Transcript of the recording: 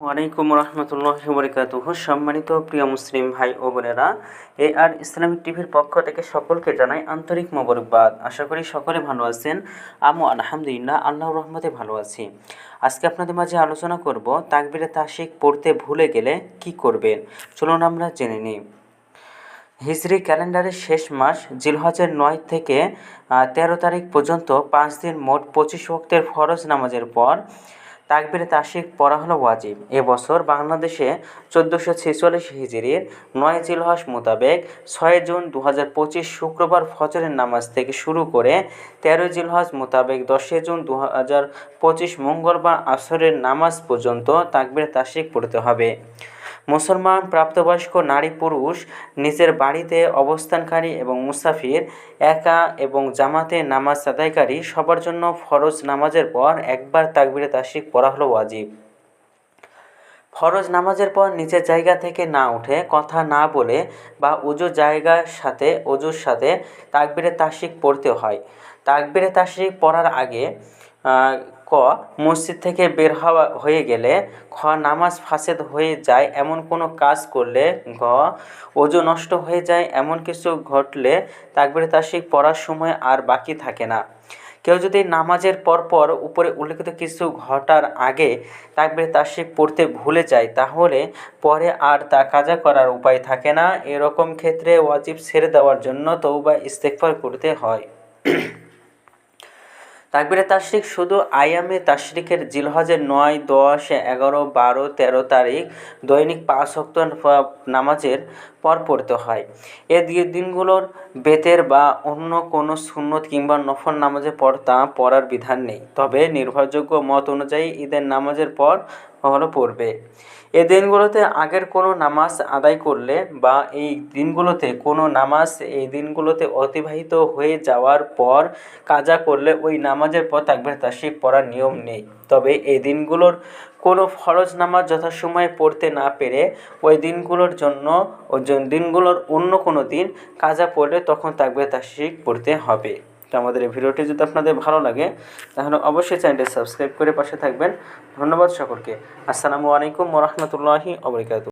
ওয়ালাইকুম রহমতুল্লাহি ওয়া সম্মানিত প্রিয় মুসলিম ভাই ও বোনেরা, আর ইসলামিক টিভির পক্ষ থেকে সকলকে জানাই আন্তরিক মোবারকবাদ। আশা করি সকলে ভালো আছেন। আমিও আলহামদুলিল্লাহ আল্লাহর রহমতে ভালো আছি। আজকে আপনাদের মাঝে আলোচনা করব তাকবীরে তাশরিক পড়তে ভুলে গেলে কি করবেন। চলুন আমরা জেনে নিই। হিজরি ক্যালেন্ডারের শেষ মাস জিলহজের 9 থেকে 13 তারিখ পর্যন্ত 5 দিন মোট 25 ওয়াক্তের ফরজ নামাজের পর তাকবীরে তাশরিক পড়া হলো ওয়াজিব। এবছর বাংলাদেশে 1446 হিজরির 9 জিলহজ মোতাবেক 6 জুন 2025 শুক্রবার ফজরের নামাজ থেকে শুরু করে 13 জিলহজ মোতাবেক 10 জুন 2025 মঙ্গলবার আসরের নামাজ পর্যন্ত তাকবীরে তাশরিক পড়তে হবে। মুসলমান প্রাপ্তবয়স্ক নারী পুরুষ, নিজের বাড়িতে অবস্থানকারী এবং মুসাফির, একা এবং জামাতে নামাজ আদায়কারী সবার জন্য ফরজ নামাজের পর একবার তাকবীরে তাশরিক পড়া হলো ওয়াজিব। ফরজ নামাজের পর নিচের জায়গা থেকে না উঠে, কথা না বলে বা অজুর সাথে তাকবীরে তাশরিক পড়তে হয়। তাকবীরে তাশরিক পড়ার আগে ক মসজিদ থেকে বের হয়ে গেলে, খ নামাজ ফাসেদ হয়ে যায় এমন কোনো কাজ করলে, ঘ অজু নষ্ট হয়ে যায় এমন কিছু ঘটলে তাকবীরে তাশরিক পড়ার সময় আর বাকি থাকে না। কেউ যদি নামাজের পরপর উপরে উল্লেখিত কিছু ঘটার আগে তাকবীরে তাশরিক পড়তে ভুলে যায়, তাহলে পরে আর তা কাজা করার উপায় থাকে না। এরকম ক্ষেত্রে ওয়াজিব ছেড়ে দেওয়ার জন্য তওবা ইস্তেগফার করতে হয়। তাকবীরে তাশরিক শুধু আইয়ামে তাশরিকের জিলহজের 9, 10, 11, 12, 13 তারিখ দৈনিক 5 ওয়াক্ত নামাজের পর পড়তে হয়। এ দিনগুলোর বেতের বা অন্য কোনো সুন্নত কিংবা নফল নামাজে পড়ার বিধান নেই। তবে নির্ভরযোগ্য মত অনুযায়ী ঈদের নামাজের পর পড়বে। এই দিনগুলোতে আগের কোনো নামাজ আদায় করলে বা এই দিনগুলোতে অতিবাহিত হয়ে যাওয়ার পর কাজা করলে ওই নামাজের পর তাকবীরে তাশরিক পড়ার নিয়ম নেই। তবে এই দিনগুলোর কোনো ফরজ নামাজ যথাসময়ে পড়তে না পেরে ওই দিনগুলোর অন্য কোনো দিন কাজা পড়লে তখন তাকবীরে তাশরিক পড়তে হবে। তো আমাদের এই ভিডিওটি যদি আপনাদের ভালো লাগে তাহলে অবশ্যই চ্যানেলটি সাবস্ক্রাইব করে পাশে থাকবেন। ধন্যবাদ সকলকে। আসসালামু আলাইকুম ওয়া রাহমাতুল্লাহি ওয়া বারাকাতুহু।